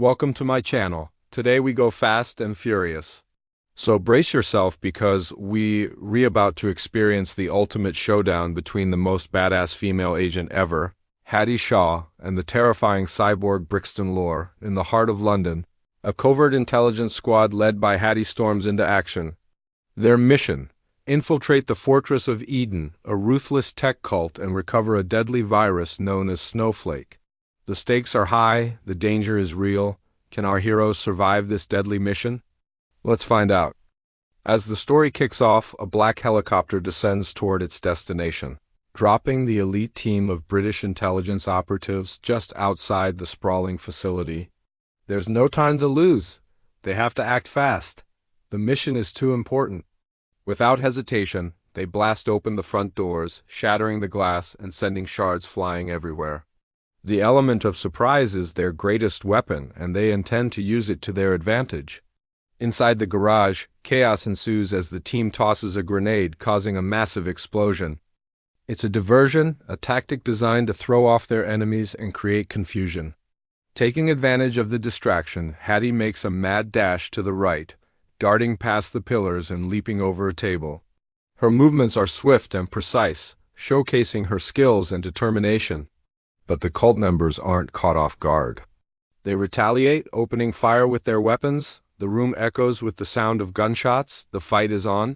Welcome to my channel. Today we go fast and furious. So brace yourself because we're about to experience the ultimate showdown between the most badass female agent ever, Hattie Shaw, and the terrifying cyborg Brixton Lore. In the heart of London, a covert intelligence squad led by Hattie storms into action. Their mission: infiltrate the Fortress of Eden, a ruthless tech cult, and recover a deadly virus known as Snowflake. The stakes are high, the danger is real. Can our heroes survive this deadly mission? Let's find out. As the story kicks off, a black helicopter descends toward its destination, dropping the elite team of British intelligence operatives just outside the sprawling facility. There's no time to lose. They have to act fast. The mission is too important. Without hesitation, they blast open the front doors, shattering the glass and sending shards flying everywhere. The element of surprise is their greatest weapon, and they intend to use it to their advantage. Inside the garage, chaos ensues as the team tosses a grenade, causing a massive explosion. It's a diversion, a tactic designed to throw off their enemies and create confusion. Taking advantage of the distraction, Hattie makes a mad dash to the right, darting past the pillars and leaping over a table. Her movements are swift and precise, showcasing her skills and determination. But the cult members aren't caught off guard. They retaliate, opening fire with their weapons. The room echoes with the sound of gunshots. The fight is on.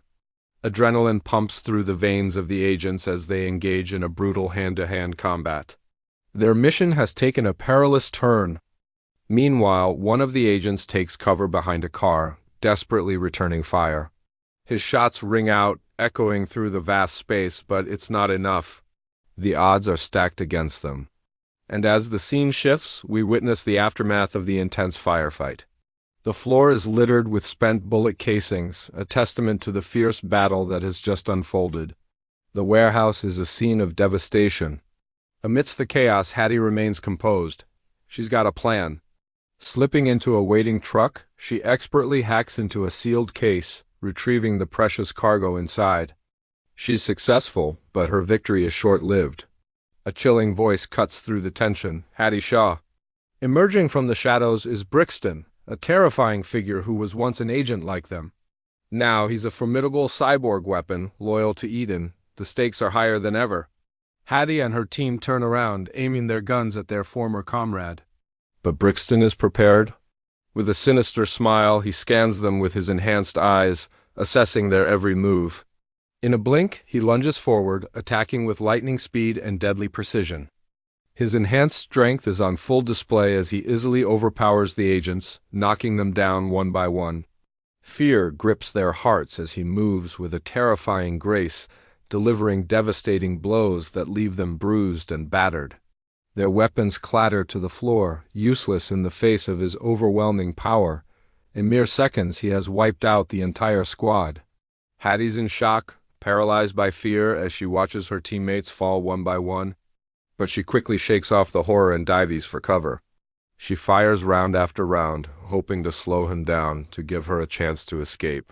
Adrenaline pumps through the veins of the agents as they engage in a brutal hand-to-hand combat. Their mission has taken a perilous turn. Meanwhile, one of the agents takes cover behind a car, desperately returning fire. His shots ring out, echoing through the vast space, but it's not enough. The odds are stacked against them. And as the scene shifts, we witness the aftermath of the intense firefight. The floor is littered with spent bullet casings, a testament to the fierce battle that has just unfolded. The warehouse is a scene of devastation. Amidst the chaos, Hattie remains composed. She's got a plan. Slipping into a waiting truck, she expertly hacks into a sealed case, retrieving the precious cargo inside. She's successful, but her victory is short-lived. A chilling voice cuts through the tension. Hattie Shaw. Emerging from the shadows is Brixton, a terrifying figure who was once an agent like them. Now he's a formidable cyborg weapon, loyal to Eden. The stakes are higher than ever. Hattie and her team turn around, aiming their guns at their former comrade. But Brixton is prepared. With a sinister smile, he scans them with his enhanced eyes, assessing their every move. In a blink, he lunges forward, attacking with lightning speed and deadly precision. His enhanced strength is on full display as he easily overpowers the agents, knocking them down one by one. Fear grips their hearts as he moves with a terrifying grace, delivering devastating blows that leave them bruised and battered. Their weapons clatter to the floor, useless in the face of his overwhelming power. In mere seconds, he has wiped out the entire squad. Hattie's in shock, paralyzed by fear as she watches her teammates fall one by one. But she quickly shakes off the horror and dives for cover. She fires round after round, hoping to slow him down, to give her a chance to escape.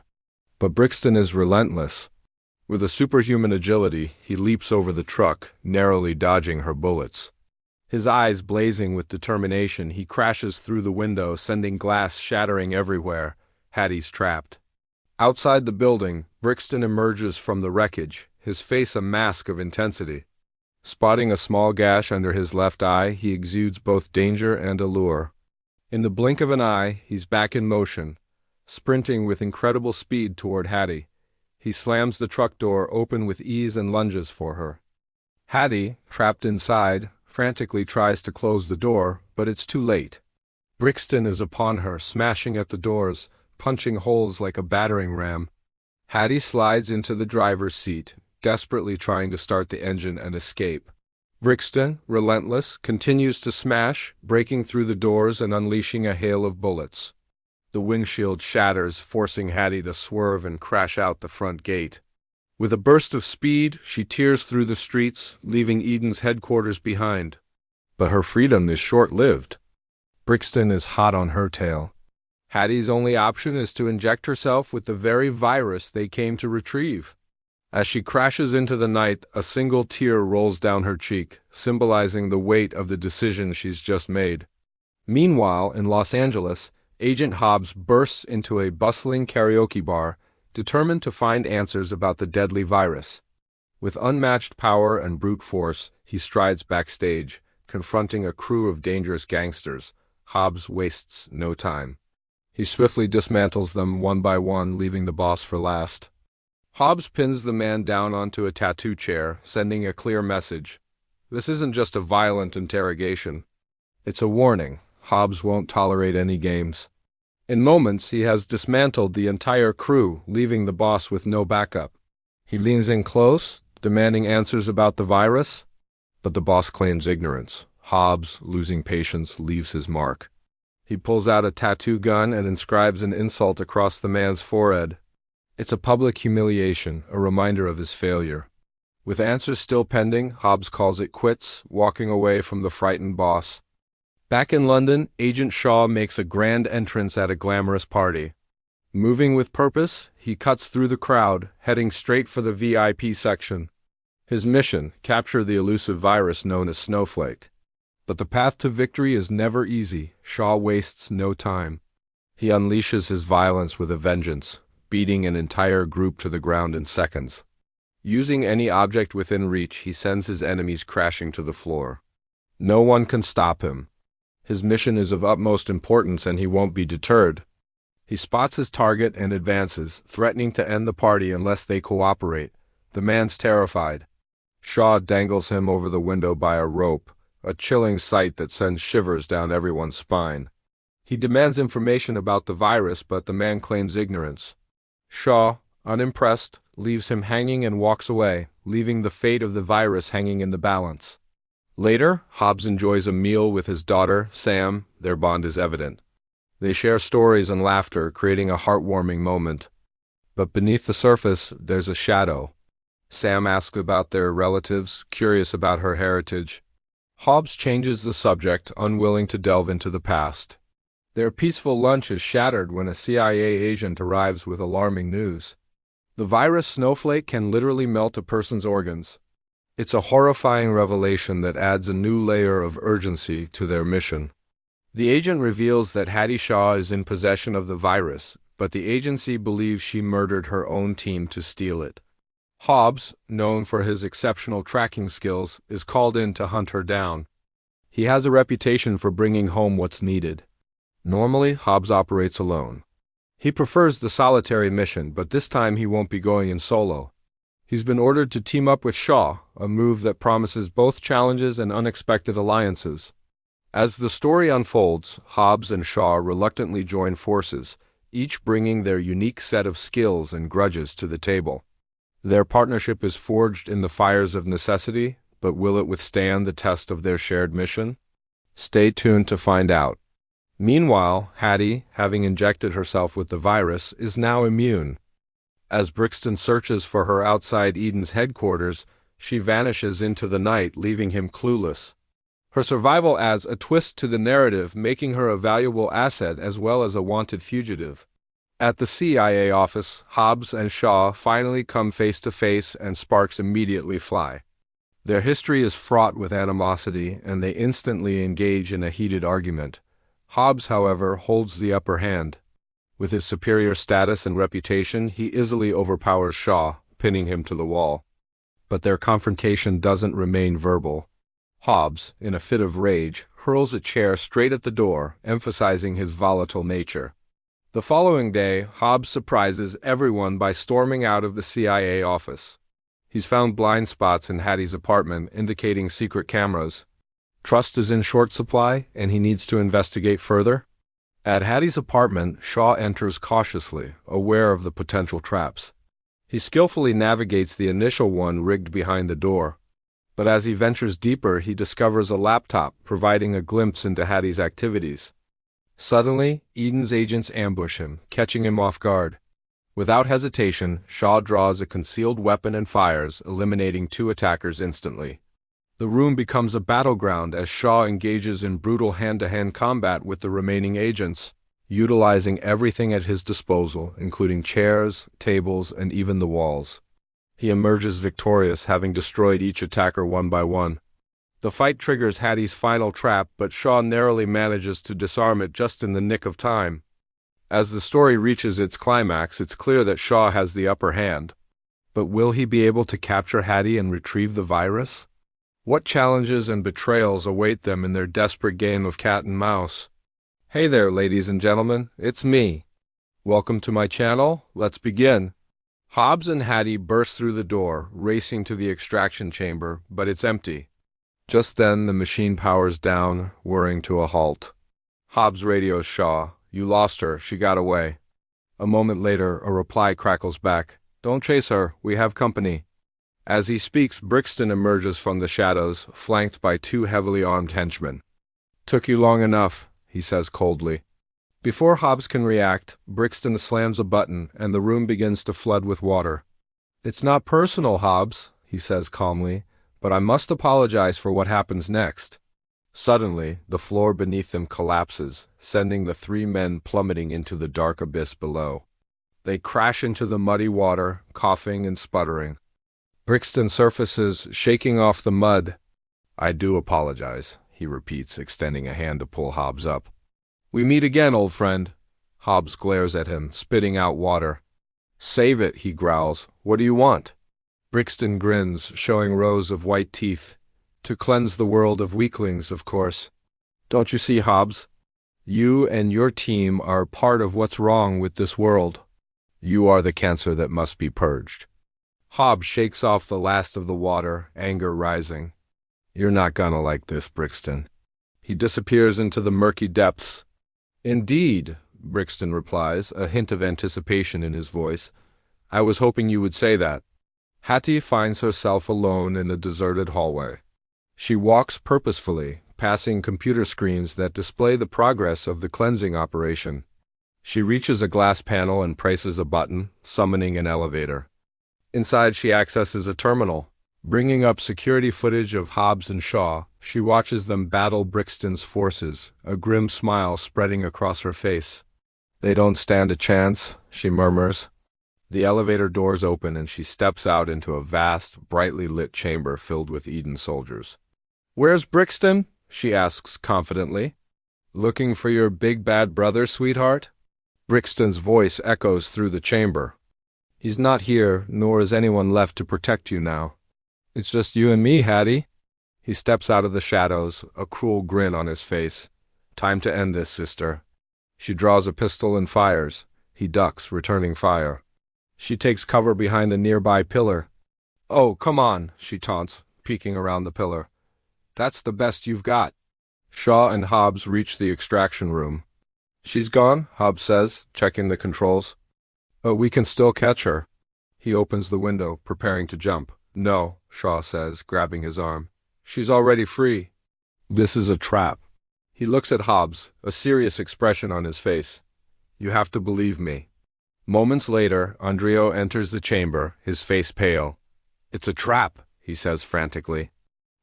But Brixton is relentless. With a superhuman agility, he leaps over the truck, narrowly dodging her bullets. His eyes blazing with determination, he crashes through the window, sending glass shattering everywhere. Hattie's trapped. Outside the building, Brixton emerges from the wreckage, his face a mask of intensity. Spotting a small gash under his left eye, he exudes both danger and allure. In the blink of an eye, he's back in motion, sprinting with incredible speed toward Hattie. He slams the truck door open with ease and lunges for her. Hattie, trapped inside, frantically tries to close the door, but it's too late. Brixton is upon her, smashing at the doors, punching holes like a battering ram. Hattie slides into the driver's seat, desperately trying to start the engine and escape. Brixton, relentless, continues to smash, breaking through the doors and unleashing a hail of bullets. The windshield shatters, forcing Hattie to swerve and crash out the front gate. With a burst of speed, she tears through the streets, leaving Eden's headquarters behind. But her freedom is short-lived. Brixton is hot on her tail. Hattie's only option is to inject herself with the very virus they came to retrieve. As she crashes into the night, a single tear rolls down her cheek, symbolizing the weight of the decision she's just made. Meanwhile, in Los Angeles, Agent Hobbs bursts into a bustling karaoke bar, determined to find answers about the deadly virus. With unmatched power and brute force, he strides backstage, confronting a crew of dangerous gangsters. Hobbs wastes no time. He swiftly dismantles them one by one, leaving the boss for last. Hobbs pins the man down onto a tattoo chair, sending a clear message. This isn't just a violent interrogation. It's a warning. Hobbs won't tolerate any games. In moments, he has dismantled the entire crew, leaving the boss with no backup. He leans in close, demanding answers about the virus, but the boss claims ignorance. Hobbs, losing patience, leaves his mark. He pulls out a tattoo gun and inscribes an insult across the man's forehead. It's a public humiliation, a reminder of his failure. With answers still pending, Hobbs calls it quits, walking away from the frightened boss. Back in London, Agent Shaw makes a grand entrance at a glamorous party. Moving with purpose, he cuts through the crowd, heading straight for the VIP section. His mission, capture the elusive virus known as Snowflake. But the path to victory is never easy. Shaw wastes no time. He unleashes his violence with a vengeance, beating an entire group to the ground in seconds. Using any object within reach, he sends his enemies crashing to the floor. No one can stop him. His mission is of utmost importance and he won't be deterred. He spots his target and advances, threatening to end the party unless they cooperate. The man's terrified. Shaw dangles him over the window by a rope, a chilling sight that sends shivers down everyone's spine. He demands information about the virus, but the man claims ignorance. Shaw, unimpressed, leaves him hanging and walks away, leaving the fate of the virus hanging in the balance. Later, Hobbs enjoys a meal with his daughter, Sam. Their bond is evident. They share stories and laughter, creating a heartwarming moment. But beneath the surface, there's a shadow. Sam asks about their relatives, curious about her heritage. Hobbs changes the subject, unwilling to delve into the past. Their peaceful lunch is shattered when a CIA agent arrives with alarming news. The virus Snowflake can literally melt a person's organs. It's a horrifying revelation that adds a new layer of urgency to their mission. The agent reveals that Hattie Shaw is in possession of the virus, but the agency believes she murdered her own team to steal it. Hobbs, known for his exceptional tracking skills, is called in to hunt her down. He has a reputation for bringing home what's needed. Normally, Hobbs operates alone. He prefers the solitary mission, but this time he won't be going in solo. He's been ordered to team up with Shaw, a move that promises both challenges and unexpected alliances. As the story unfolds, Hobbs and Shaw reluctantly join forces, each bringing their unique set of skills and grudges to the table. Their partnership is forged in the fires of necessity, but will it withstand the test of their shared mission? Stay tuned to find out. Meanwhile, Hattie, having injected herself with the virus, is now immune. As Brixton searches for her outside Eden's headquarters, she vanishes into the night, leaving him clueless. Her survival adds a twist to the narrative, making her a valuable asset as well as a wanted fugitive. At the CIA office, Hobbs and Shaw finally come face to face and sparks immediately fly. Their history is fraught with animosity and they instantly engage in a heated argument. Hobbs, however, holds the upper hand. With his superior status and reputation, he easily overpowers Shaw, pinning him to the wall. But their confrontation doesn't remain verbal. Hobbs, in a fit of rage, hurls a chair straight at the door, emphasizing his volatile nature. The following day, Hobbs surprises everyone by storming out of the CIA office. He's found blind spots in Hattie's apartment, indicating secret cameras. Trust is in short supply, and he needs to investigate further. At Hattie's apartment, Shaw enters cautiously, aware of the potential traps. He skillfully navigates the initial one rigged behind the door. But as he ventures deeper, he discovers a laptop, providing a glimpse into Hattie's activities. Suddenly, Eden's agents ambush him, catching him off guard. Without hesitation, Shaw draws a concealed weapon and fires, eliminating 2 attackers instantly. The room becomes a battleground as Shaw engages in brutal hand-to-hand combat with the remaining agents, utilizing everything at his disposal, including chairs, tables, and even the walls. He emerges victorious, having destroyed each attacker one by one. The fight triggers Hattie's final trap, but Shaw narrowly manages to disarm it just in the nick of time. As the story reaches its climax, it's clear that Shaw has the upper hand. But will he be able to capture Hattie and retrieve the virus? What challenges and betrayals await them in their desperate game of cat and mouse? Hey there, ladies and gentlemen, it's me. Welcome to my channel. Let's begin. Hobbs and Hattie burst through the door, racing to the extraction chamber, but it's empty. Just then, the machine powers down, whirring to a halt. Hobbs radios Shaw. You lost her. She got away. A moment later, a reply crackles back. Don't chase her. We have company. As he speaks, Brixton emerges from the shadows, flanked by two heavily armed henchmen. Took you long enough, he says coldly. Before Hobbs can react, Brixton slams a button, and the room begins to flood with water. It's not personal, Hobbs, he says calmly, but I must apologize for what happens next. Suddenly, the floor beneath them collapses, sending the three men plummeting into the dark abyss below. They crash into the muddy water, coughing and sputtering. Brixton surfaces, shaking off the mud. I do apologize, he repeats, extending a hand to pull Hobbs up. We meet again, old friend. Hobbs glares at him, spitting out water. Save it, he growls. What do you want? Brixton grins, showing rows of white teeth. To cleanse the world of weaklings, of course. Don't you see, Hobbs? You and your team are part of what's wrong with this world. You are the cancer that must be purged. Hobbs shakes off the last of the water, anger rising. You're not gonna like this, Brixton. He disappears into the murky depths. Indeed, Brixton replies, a hint of anticipation in his voice. I was hoping you would say that. Hattie finds herself alone in a deserted hallway. She walks purposefully, passing computer screens that display the progress of the cleansing operation. She reaches a glass panel and presses a button, summoning an elevator. Inside, she accesses a terminal. Bringing up security footage of Hobbs and Shaw, she watches them battle Brixton's forces, a grim smile spreading across her face. They don't stand a chance, she murmurs. The elevator doors open and she steps out into a vast, brightly lit chamber filled with Eden soldiers. Where's Brixton? She asks confidently. Looking for your big bad brother, sweetheart? Brixton's voice echoes through the chamber. He's not here, nor is anyone left to protect you now. It's just you and me, Hattie. He steps out of the shadows, a cruel grin on his face. Time to end this, sister. She draws a pistol and fires. He ducks, returning fire. She takes cover behind a nearby pillar. Oh, come on, she taunts, peeking around the pillar. That's the best you've got. Shaw and Hobbs reach the extraction room. She's gone, Hobbs says, checking the controls. We can still catch her. He opens the window, preparing to jump. No, Shaw says, grabbing his arm. She's already free. This is a trap. He looks at Hobbs, a serious expression on his face. You have to believe me. Moments later, Andrio enters the chamber, his face pale. It's a trap, he says frantically.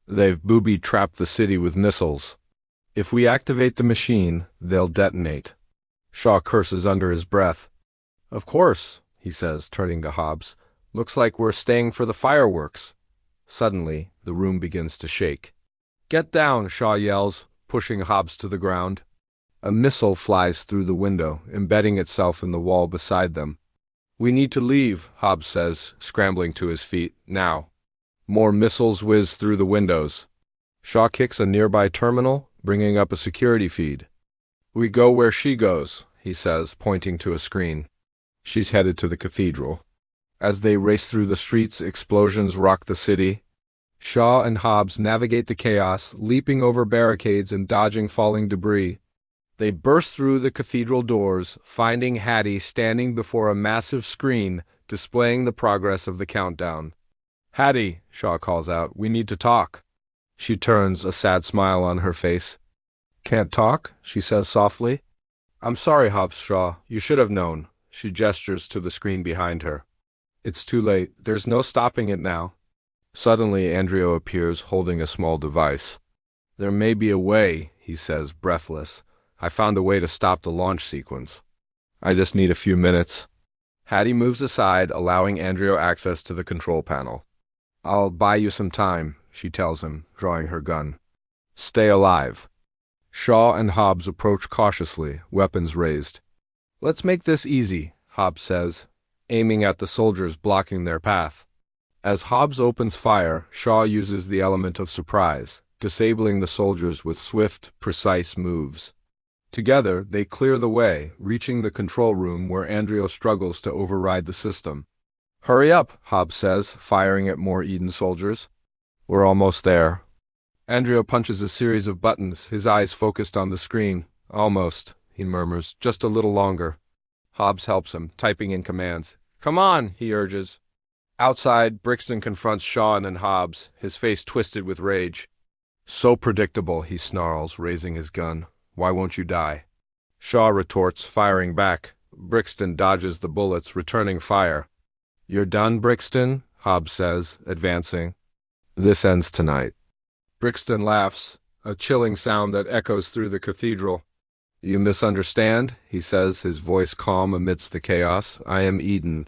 They've booby-trapped the city with missiles. If we activate the machine, they'll detonate. Shaw curses under his breath. Of course, he says, turning to Hobbs. Looks like we're staying for the fireworks. Suddenly, the room begins to shake. Get down, Shaw yells, pushing Hobbs to the ground. A missile flies through the window, embedding itself in the wall beside them. We need to leave, Hobbs says, scrambling to his feet. Now. More missiles whiz through the windows. Shaw kicks a nearby terminal, bringing up a security feed. We go where she goes, he says, pointing to a screen. She's headed to the cathedral. As they race through the streets, explosions rock the city. Shaw and Hobbs navigate the chaos, leaping over barricades and dodging falling debris. They burst through the cathedral doors, finding Hattie standing before a massive screen displaying the progress of the countdown. Hattie, Shaw calls out, we need to talk. She turns, a sad smile on her face. Can't talk, she says softly. I'm sorry, Hobbs Shaw, you should have known. She gestures to the screen behind her. It's too late, there's no stopping it now. Suddenly, Andrio appears, holding a small device. There may be a way, he says, breathless. I found a way to stop the launch sequence. I just need a few minutes. Hattie moves aside, allowing Andrio access to the control panel. I'll buy you some time, she tells him, drawing her gun. Stay alive. Shaw and Hobbs approach cautiously, weapons raised. Let's make this easy, Hobbs says, aiming at the soldiers blocking their path. As Hobbs opens fire, Shaw uses the element of surprise, disabling the soldiers with swift, precise moves. Together, they clear the way, reaching the control room where Andrio struggles to override the system. Hurry up, Hobbs says, firing at more Eden soldiers. We're almost there. Andrio punches a series of buttons, his eyes focused on the screen. Almost, he murmurs, just a little longer. Hobbs helps him, typing in commands. Come on, he urges. Outside, Brixton confronts Shaw and then Hobbs, his face twisted with rage. So predictable, he snarls, raising his gun. Why won't you die? Shaw retorts, firing back. Brixton dodges the bullets, returning fire. You're done, Brixton? Hobbs says, advancing. This ends tonight. Brixton laughs, a chilling sound that echoes through the cathedral. You misunderstand, he says, his voice calm amidst the chaos. I am Eden.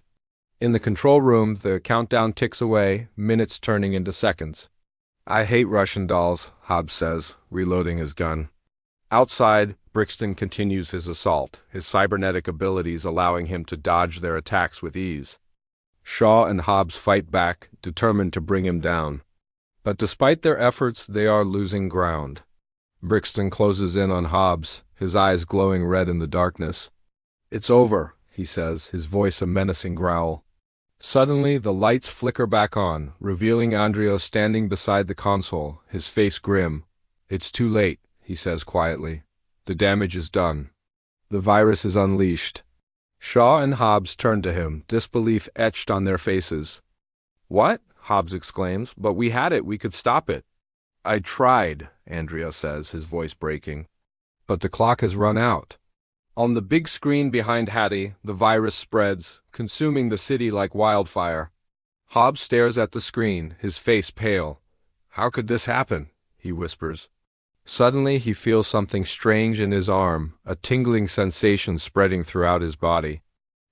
In the control room, the countdown ticks away, minutes turning into seconds. I hate Russian dolls, Hobbs says, reloading his gun. Outside, Brixton continues his assault, his cybernetic abilities allowing him to dodge their attacks with ease. Shaw and Hobbs fight back, determined to bring him down. But despite their efforts, they are losing ground. Brixton closes in on Hobbs, his eyes glowing red in the darkness. It's over, he says, his voice a menacing growl. Suddenly, the lights flicker back on, revealing Andrio standing beside the console, his face grim. It's too late, he says quietly. The damage is done. The virus is unleashed. Shaw and Hobbs turn to him, disbelief etched on their faces. What? Hobbs exclaims. But we had it. We could stop it. I tried, Andrio says, his voice breaking. But the clock has run out. On the big screen behind Hattie, the virus spreads, consuming the city like wildfire. Hobbs stares at the screen, his face pale. How could this happen? He whispers. Suddenly, he feels something strange in his arm, a tingling sensation spreading throughout his body.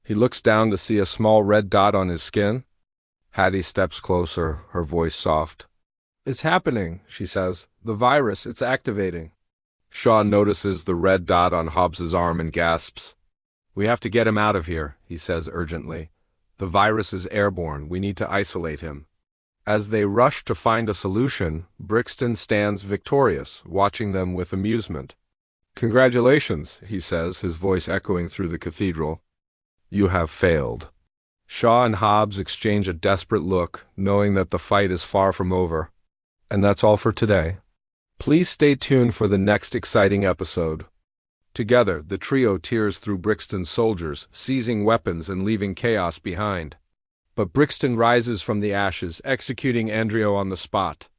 He looks down to see a small red dot on his skin. Hattie steps closer, her voice soft. It's happening, she says. The virus, it's activating. Shaw notices the red dot on Hobbs's arm and gasps. We have to get him out of here, he says urgently. The virus is airborne. We need to isolate him. As they rush to find a solution, Brixton stands victorious, watching them with amusement. Congratulations, he says, his voice echoing through the cathedral. You have failed. Shaw and Hobbs exchange a desperate look, knowing that the fight is far from over. And that's all for today. Please stay tuned for the next exciting episode. Together, the trio tears through Brixton's soldiers, seizing weapons and leaving chaos behind. But Brixton rises from the ashes, executing Andrio on the spot.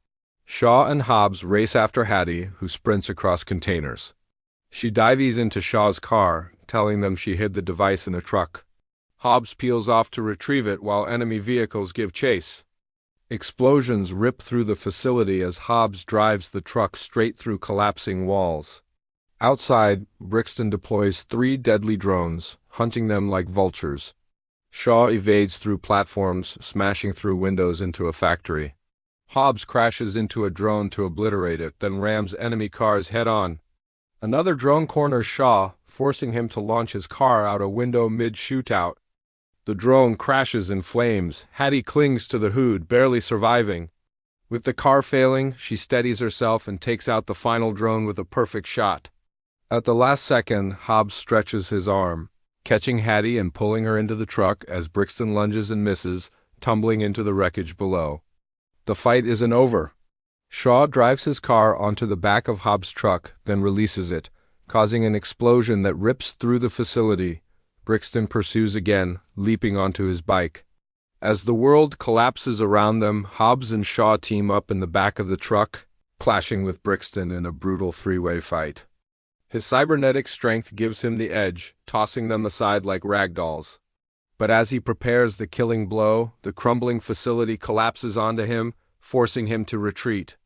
Shaw and Hobbs race after Hattie, who sprints across containers. She dives into Shaw's car, telling them she hid the device in a truck. Hobbs peels off to retrieve it while enemy vehicles give chase. Explosions rip through the facility as Hobbs drives the truck straight through collapsing walls. Outside, Brixton deploys 3 deadly drones, hunting them like vultures. Shaw evades through platforms, smashing through windows into a factory. Hobbs crashes into a drone to obliterate it, then rams enemy cars head-on. Another drone corners Shaw, forcing him to launch his car out a window mid-shootout. The drone crashes in flames. Hattie clings to the hood, barely surviving. With the car failing, she steadies herself and takes out the final drone with a perfect shot. At the last second, Hobbs stretches his arm, catching Hattie and pulling her into the truck as Brixton lunges and misses, tumbling into the wreckage below. The fight isn't over. Shaw drives his car onto the back of Hobbs' truck, then releases it, causing an explosion that rips through the facility. Brixton pursues again, leaping onto his bike. As the world collapses around them, Hobbs and Shaw team up in the back of the truck, clashing with Brixton in a brutal 3-way fight. His cybernetic strength gives him the edge, tossing them aside like ragdolls. But as he prepares the killing blow, the crumbling facility collapses onto him, forcing him to retreat.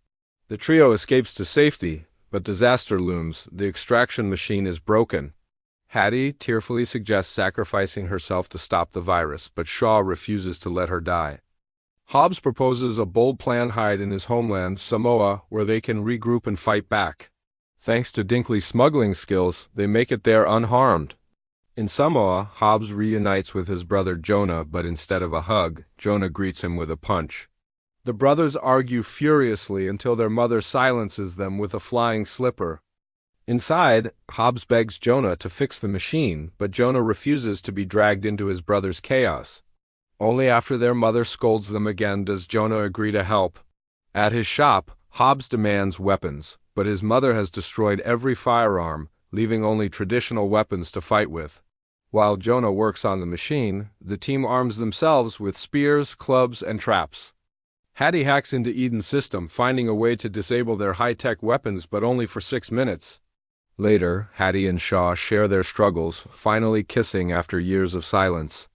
The trio escapes to safety, but disaster looms. The extraction machine is broken. Hattie tearfully suggests sacrificing herself to stop the virus, but Shaw refuses to let her die. Hobbs proposes a bold plan: hide in his homeland, Samoa, where they can regroup and fight back. Thanks to Dinkley's smuggling skills, they make it there unharmed. In Samoa, Hobbs reunites with his brother Jonah, but instead of a hug, Jonah greets him with a punch. The brothers argue furiously until their mother silences them with a flying slipper. Inside, Hobbs begs Jonah to fix the machine, but Jonah refuses to be dragged into his brother's chaos. Only after their mother scolds them again does Jonah agree to help. At his shop, Hobbs demands weapons, but his mother has destroyed every firearm, leaving only traditional weapons to fight with. While Jonah works on the machine, the team arms themselves with spears, clubs, and traps. Hattie hacks into Eden's system, finding a way to disable their high-tech weapons, but only for 6 minutes. Later, Hattie and Shaw share their struggles, finally kissing after years of silence.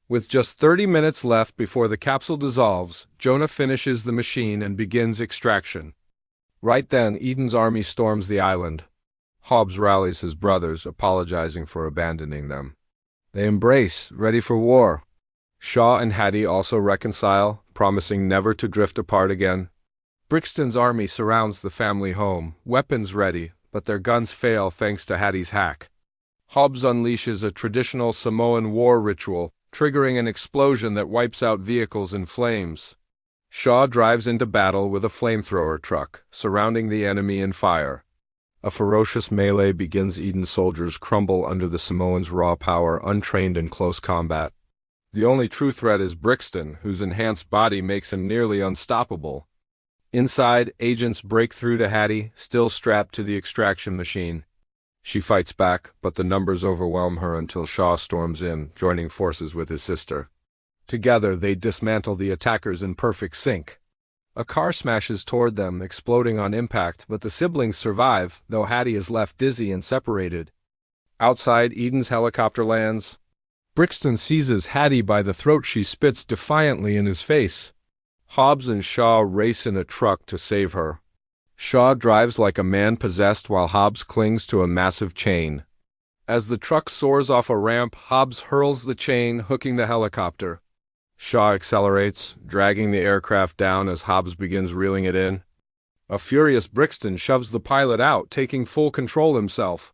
With just 30 minutes left before the capsule dissolves, Jonah finishes the machine and begins extraction. Right then, Eden's army storms the island. Hobbs rallies his brothers, apologizing for abandoning them. They embrace, ready for war. Shaw and Hattie also reconcile, promising never to drift apart again. Brixton's army surrounds the family home, weapons ready, but their guns fail thanks to Hattie's hack. Hobbs unleashes a traditional Samoan war ritual, triggering an explosion that wipes out vehicles in flames. Shaw drives into battle with a flamethrower truck, surrounding the enemy in fire. A ferocious melee begins. Eden's soldiers crumble under the Samoans' raw power, untrained in close combat. The only true threat is Brixton, whose enhanced body makes him nearly unstoppable. Inside, agents break through to Hattie, still strapped to the extraction machine. She fights back, but the numbers overwhelm her until Shaw storms in, joining forces with his sister. Together, they dismantle the attackers in perfect sync. A car smashes toward them, exploding on impact, but the siblings survive, though Hattie is left dizzy and separated. Outside, Eden's helicopter lands. Brixton seizes Hattie by the throat. She spits defiantly in his face. Hobbs and Shaw race in a truck to save her. Shaw drives like a man possessed while Hobbs clings to a massive chain. As the truck soars off a ramp, Hobbs hurls the chain, hooking the helicopter. Shaw accelerates, dragging the aircraft down as Hobbs begins reeling it in. A furious Brixton shoves the pilot out, taking full control himself.